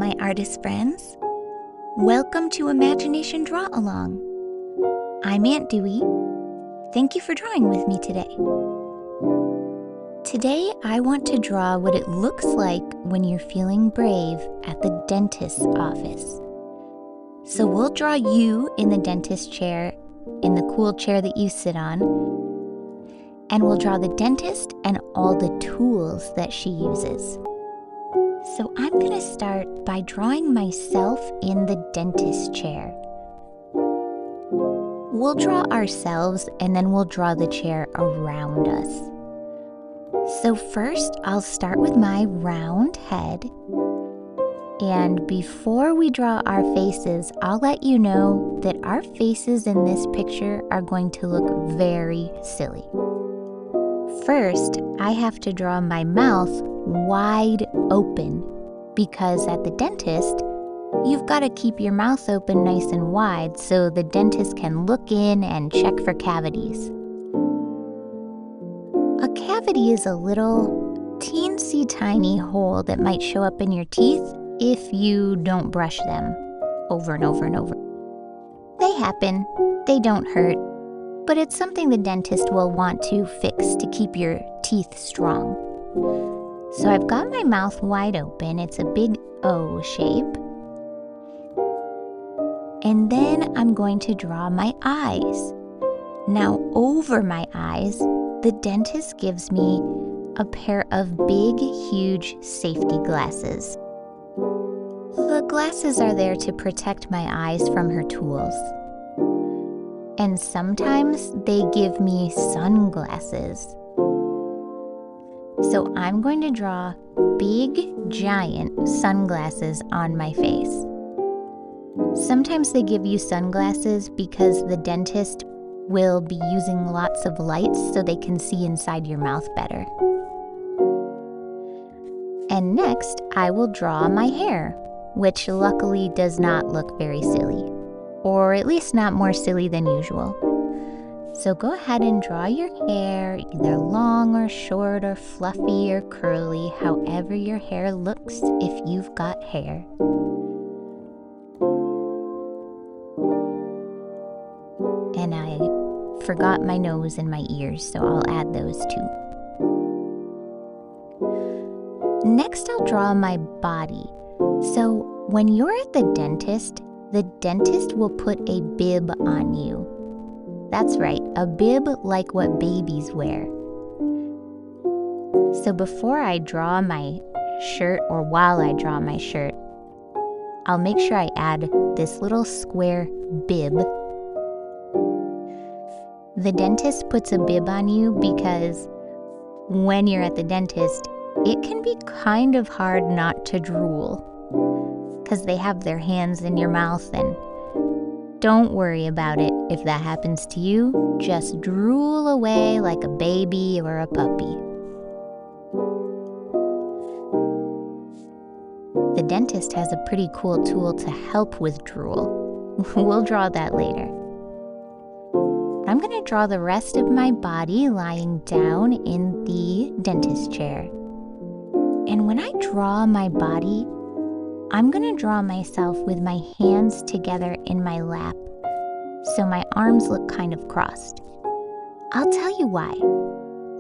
my artist friends. Welcome to Imagination Draw Along. I'm Aunt Dewey. Thank you for drawing with me today. Today, I want to draw what it looks like when you're feeling brave at the dentist's office. So we'll draw you in the dentist chair, in the cool chair that you sit on, and we'll draw the dentist and all the tools that she uses. So I'm going to start by drawing myself in the dentist chair. We'll draw ourselves and then we'll draw the chair around us. So first, I'll start with my round head. And before we draw our faces, I'll let you know that our faces in this picture are going to look very silly. First, I have to draw my mouth wide open because at the dentist, you've got to keep your mouth open nice and wide so the dentist can look in and check for cavities. A cavity is a little teensy tiny hole that might show up in your teeth if you don't brush them over and over and over. They happen, they don't hurt, but it's something the dentist will want to fix to keep your teeth strong. So I've got my mouth wide open. It's a big O shape. And then I'm going to draw my eyes. Now over my eyes, the dentist gives me a pair of big, huge safety glasses. The glasses are there to protect my eyes from her tools. And sometimes they give me sunglasses. So I'm going to draw big, giant sunglasses on my face. Sometimes they give you sunglasses because the dentist will be using lots of lights so they can see inside your mouth better. And next, I will draw my hair, which luckily does not look very silly, or at least not more silly than usual. So go ahead and draw your hair, either long or short or fluffy or curly, however your hair looks if you've got hair. And I forgot my nose and my ears, so I'll add those too. Next, I'll draw my body. So when you're at the dentist will put a bib on you. That's right, a bib like what babies wear. So before I draw my shirt, or while I draw my shirt, I'll make sure I add this little square bib. The dentist puts a bib on you because when you're at the dentist, it can be kind of hard not to drool because they have their hands in your mouth, and don't worry about it if that happens to you. Just drool away like a baby or a puppy. The dentist has a pretty cool tool to help with drool. We'll draw that later. I'm going to draw the rest of my body lying down in the dentist chair. And when I draw my body, I'm going to draw myself with my hands together in my lap, so my arms look kind of crossed. I'll tell you why.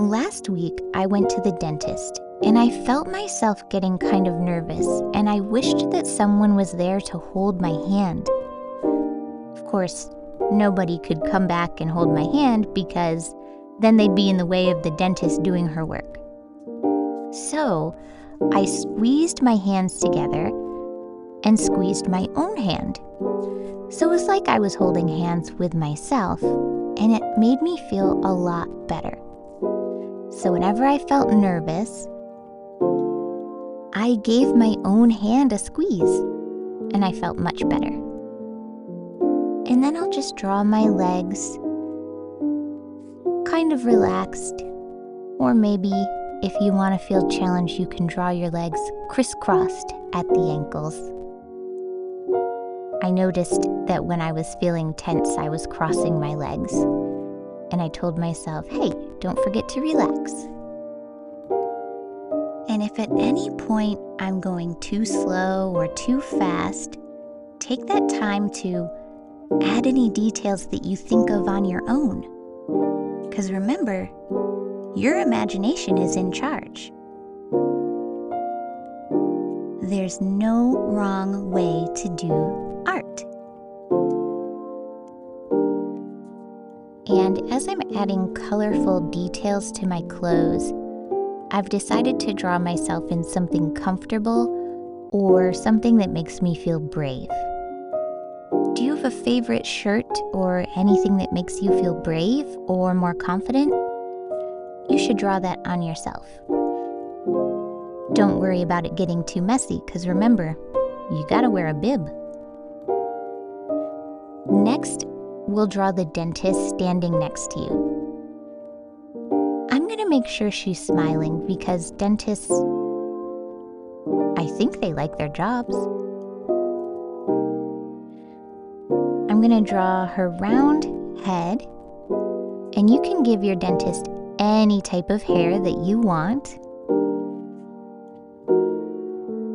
Last week, I went to the dentist, and I felt myself getting kind of nervous, and I wished that someone was there to hold my hand. Of course, nobody could come back and hold my hand because then they'd be in the way of the dentist doing her work. So I squeezed my hands together and squeezed my own hand. So it was like I was holding hands with myself, and it made me feel a lot better. So whenever I felt nervous, I gave my own hand a squeeze, and I felt much better. And then I'll just draw my legs, kind of relaxed, or maybe if you want to feel challenged, you can draw your legs crisscrossed at the ankles. I noticed that when I was feeling tense, I was crossing my legs, and I told myself, hey, don't forget to relax. And if at any point I'm going too slow or too fast, take that time to add any details that you think of on your own. Because remember, your imagination is in charge. There's no wrong way to do art. And as I'm adding colorful details to my clothes, I've decided to draw myself in something comfortable or something that makes me feel brave. Do you have a favorite shirt or anything that makes you feel brave or more confident? You should draw that on yourself. Don't worry about it getting too messy, because remember, you gotta wear a bib. Next, we'll draw the dentist standing next to you. I'm gonna make sure she's smiling because dentists, I think they like their jobs. I'm gonna draw her round head, and you can give your dentist any type of hair that you want.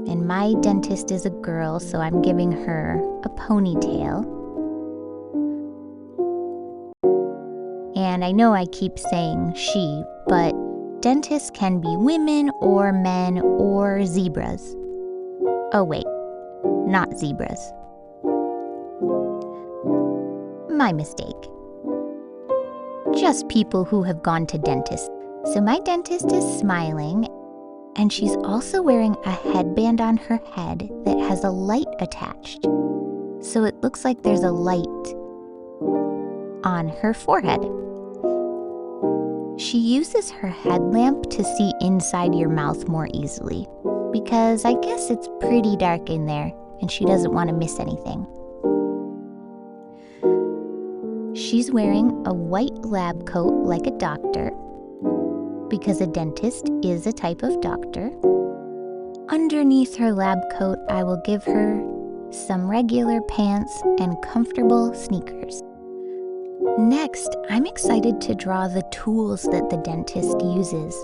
And my dentist is a girl, so I'm giving her a ponytail. And I know I keep saying she, but dentists can be women or men or zebras. Oh wait, not zebras. My mistake. Just people who have gone to dentists. So my dentist is smiling, and she's also wearing a headband on her head that has a light attached. So it looks like there's a light on her forehead. She uses her headlamp to see inside your mouth more easily, because I guess it's pretty dark in there and she doesn't want to miss anything. She's wearing a white lab coat like a doctor, because a dentist is a type of doctor. Underneath her lab coat, I will give her some regular pants and comfortable sneakers. Next, I'm excited to draw the tools that the dentist uses.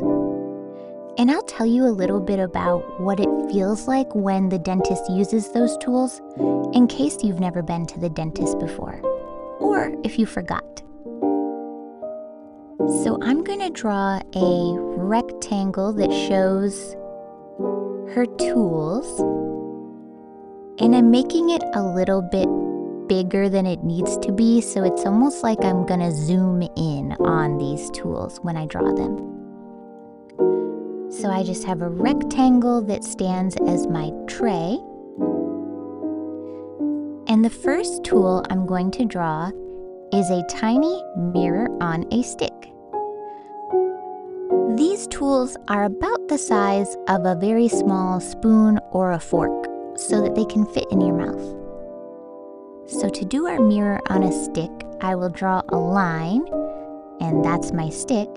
And I'll tell you a little bit about what it feels like when the dentist uses those tools, in case you've never been to the dentist before, or if you forgot. So I'm going to draw a rectangle that shows her tools, and I'm making it a little bit bigger than it needs to be, so it's almost like I'm going to zoom in on these tools when I draw them. So I just have a rectangle that stands as my tray. And the first tool I'm going to draw is a tiny mirror on a stick. These tools are about the size of a very small spoon or a fork, so that they can fit in your mouth. So to do our mirror on a stick, I will draw a line, and that's my stick,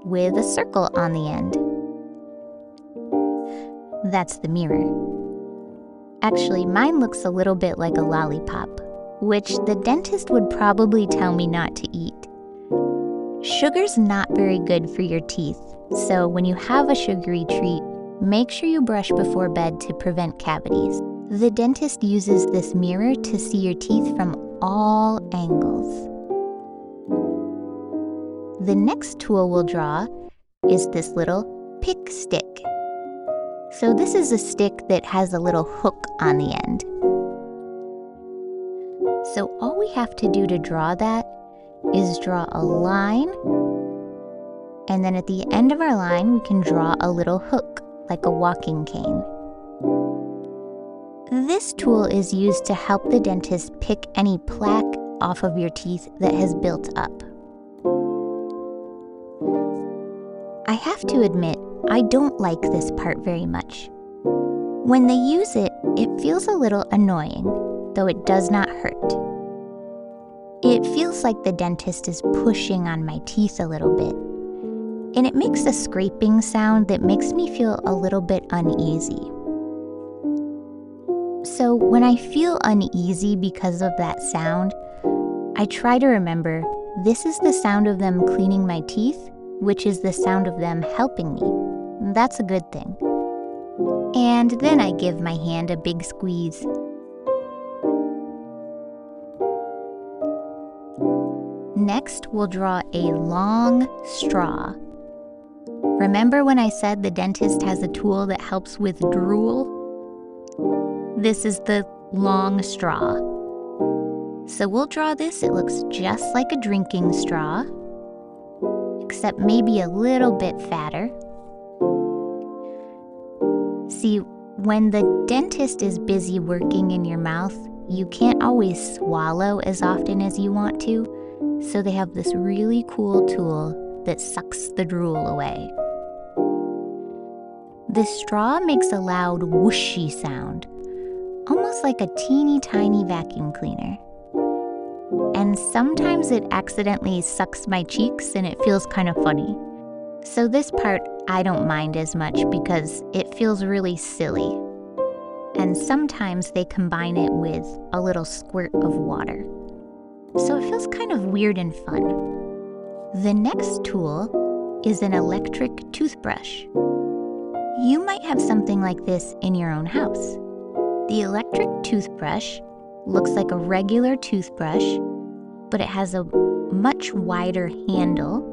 with a circle on the end. That's the mirror. Actually, mine looks a little bit like a lollipop, which the dentist would probably tell me not to eat. Sugar's not very good for your teeth, so when you have a sugary treat, make sure you brush before bed to prevent cavities. The dentist uses this mirror to see your teeth from all angles. The next tool we'll draw is this little pick stick. So this is a stick that has a little hook on the end. So all we have to do to draw that is draw a line, and then at the end of our line we can draw a little hook like a walking cane. This tool is used to help the dentist pick any plaque off of your teeth that has built up. I have to admit, I don't like this part very much. When they use it, it feels a little annoying, though it does not hurt. It feels like the dentist is pushing on my teeth a little bit, and it makes a scraping sound that makes me feel a little bit uneasy. So when I feel uneasy because of that sound, I try to remember this is the sound of them cleaning my teeth, which is the sound of them helping me. That's a good thing. And then I give my hand a big squeeze. Next, we'll draw a long straw. Remember when I said the dentist has a tool that helps with drool? This is the long straw. So we'll draw this. It looks just like a drinking straw, except maybe a little bit fatter. See, when the dentist is busy working in your mouth, you can't always swallow as often as you want to, so they have this really cool tool that sucks the drool away. This straw makes a loud whooshy sound, almost like a teeny tiny vacuum cleaner. And sometimes it accidentally sucks my cheeks and it feels kind of funny. So this part I don't mind as much because it feels really silly. And sometimes they combine it with a little squirt of water. So it feels kind of weird and fun. The next tool is an electric toothbrush. You might have something like this in your own house. The electric toothbrush looks like a regular toothbrush, but it has a much wider handle,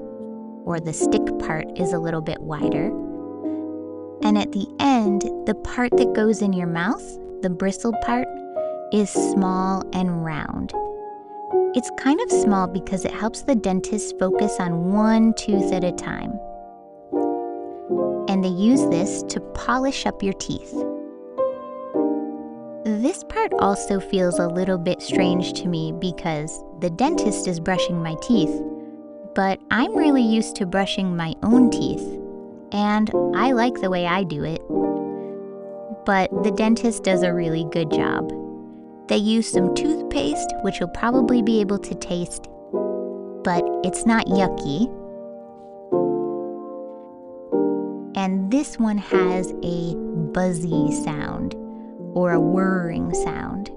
or the stick part is a little bit wider. And at the end, the part that goes in your mouth, the bristled part, is small and round. It's kind of small because it helps the dentist focus on one tooth at a time. And they use this to polish up your teeth. This part also feels a little bit strange to me because the dentist is brushing my teeth, but I'm really used to brushing my own teeth, and I like the way I do it. But the dentist does a really good job. They use some toothpaste, which you'll probably be able to taste, but it's not yucky. And this one has a buzzy sound, or a whirring sound.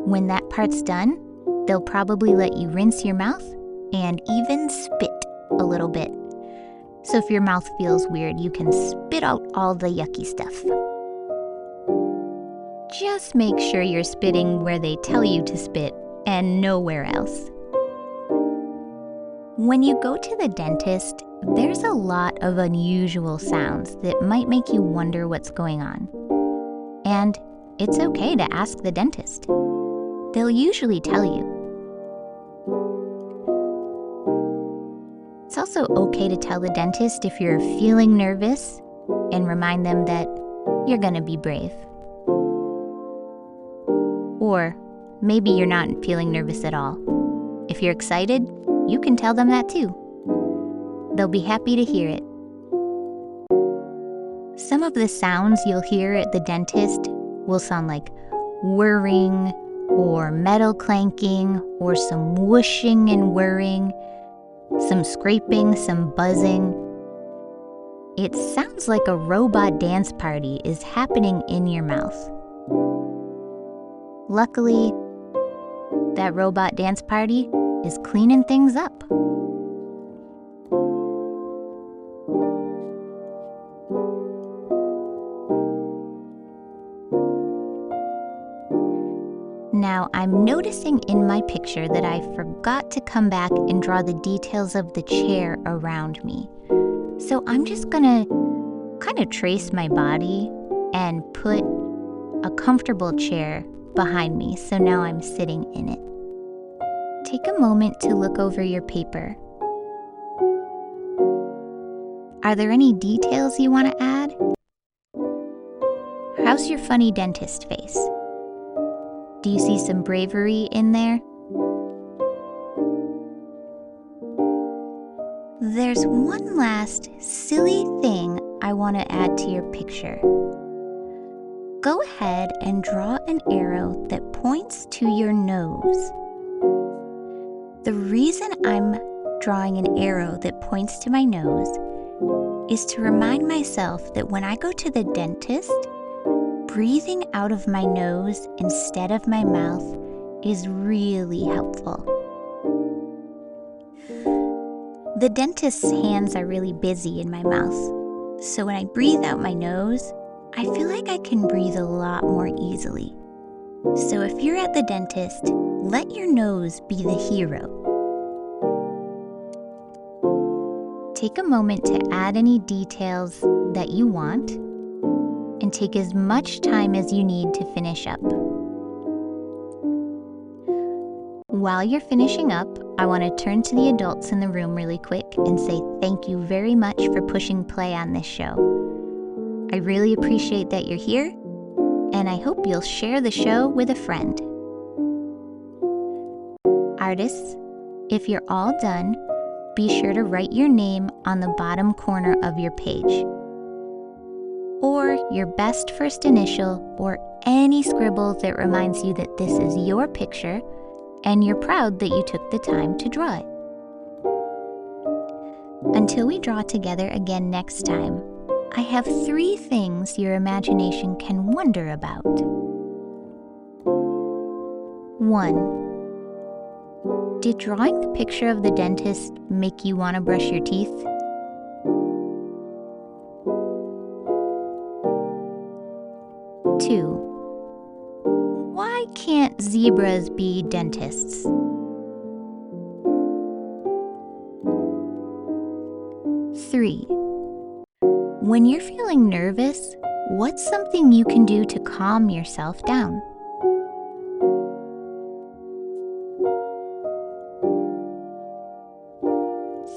When that part's done, they'll probably let you rinse your mouth and even spit a little bit. So if your mouth feels weird, you can spit out all the yucky stuff. Just make sure you're spitting where they tell you to spit and nowhere else. When you go to the dentist, there's a lot of unusual sounds that might make you wonder what's going on. And it's okay to ask the dentist. They'll usually tell you. It's also okay to tell the dentist if you're feeling nervous and remind them that you're gonna be brave. Or maybe you're not feeling nervous at all. If you're excited, you can tell them that too. They'll be happy to hear it. Some of the sounds you'll hear at the dentist will sound like whirring or metal clanking or some whooshing and whirring, some scraping, some buzzing. It sounds like a robot dance party is happening in your mouth. Luckily, that robot dance party is cleaning things up. Now, I'm noticing in my picture that I forgot to come back and draw the details of the chair around me. So I'm just gonna kind of trace my body and put a comfortable chair behind me, so now I'm sitting in it. Take a moment to look over your paper. Are there any details you want to add? How's your funny dentist face? Do you see some bravery in there? There's one last silly thing I want to add to your picture. Go ahead and draw an arrow that points to your nose. The reason I'm drawing an arrow that points to my nose is to remind myself that when I go to the dentist, breathing out of my nose instead of my mouth is really helpful. The dentist's hands are really busy in my mouth, so when I breathe out my nose, I feel like I can breathe a lot more easily. So if you're at the dentist, let your nose be the hero. Take a moment to add any details that you want, and take as much time as you need to finish up. While you're finishing up, I want to turn to the adults in the room really quick and say thank you very much for pushing play on this show. I really appreciate that you're here, and I hope you'll share the show with a friend. Artists, if you're all done, be sure to write your name on the bottom corner of your page, or your best first initial, or any scribble that reminds you that this is your picture and you're proud that you took the time to draw it. Until we draw together again next time, I have 3 things your imagination can wonder about. 1. Did drawing the picture of the dentist make you want to brush your teeth? 2. Why can't zebras be dentists? 3. When you're feeling nervous, what's something you can do to calm yourself down?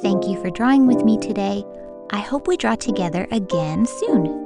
Thank you for drawing with me today. I hope we draw together again soon.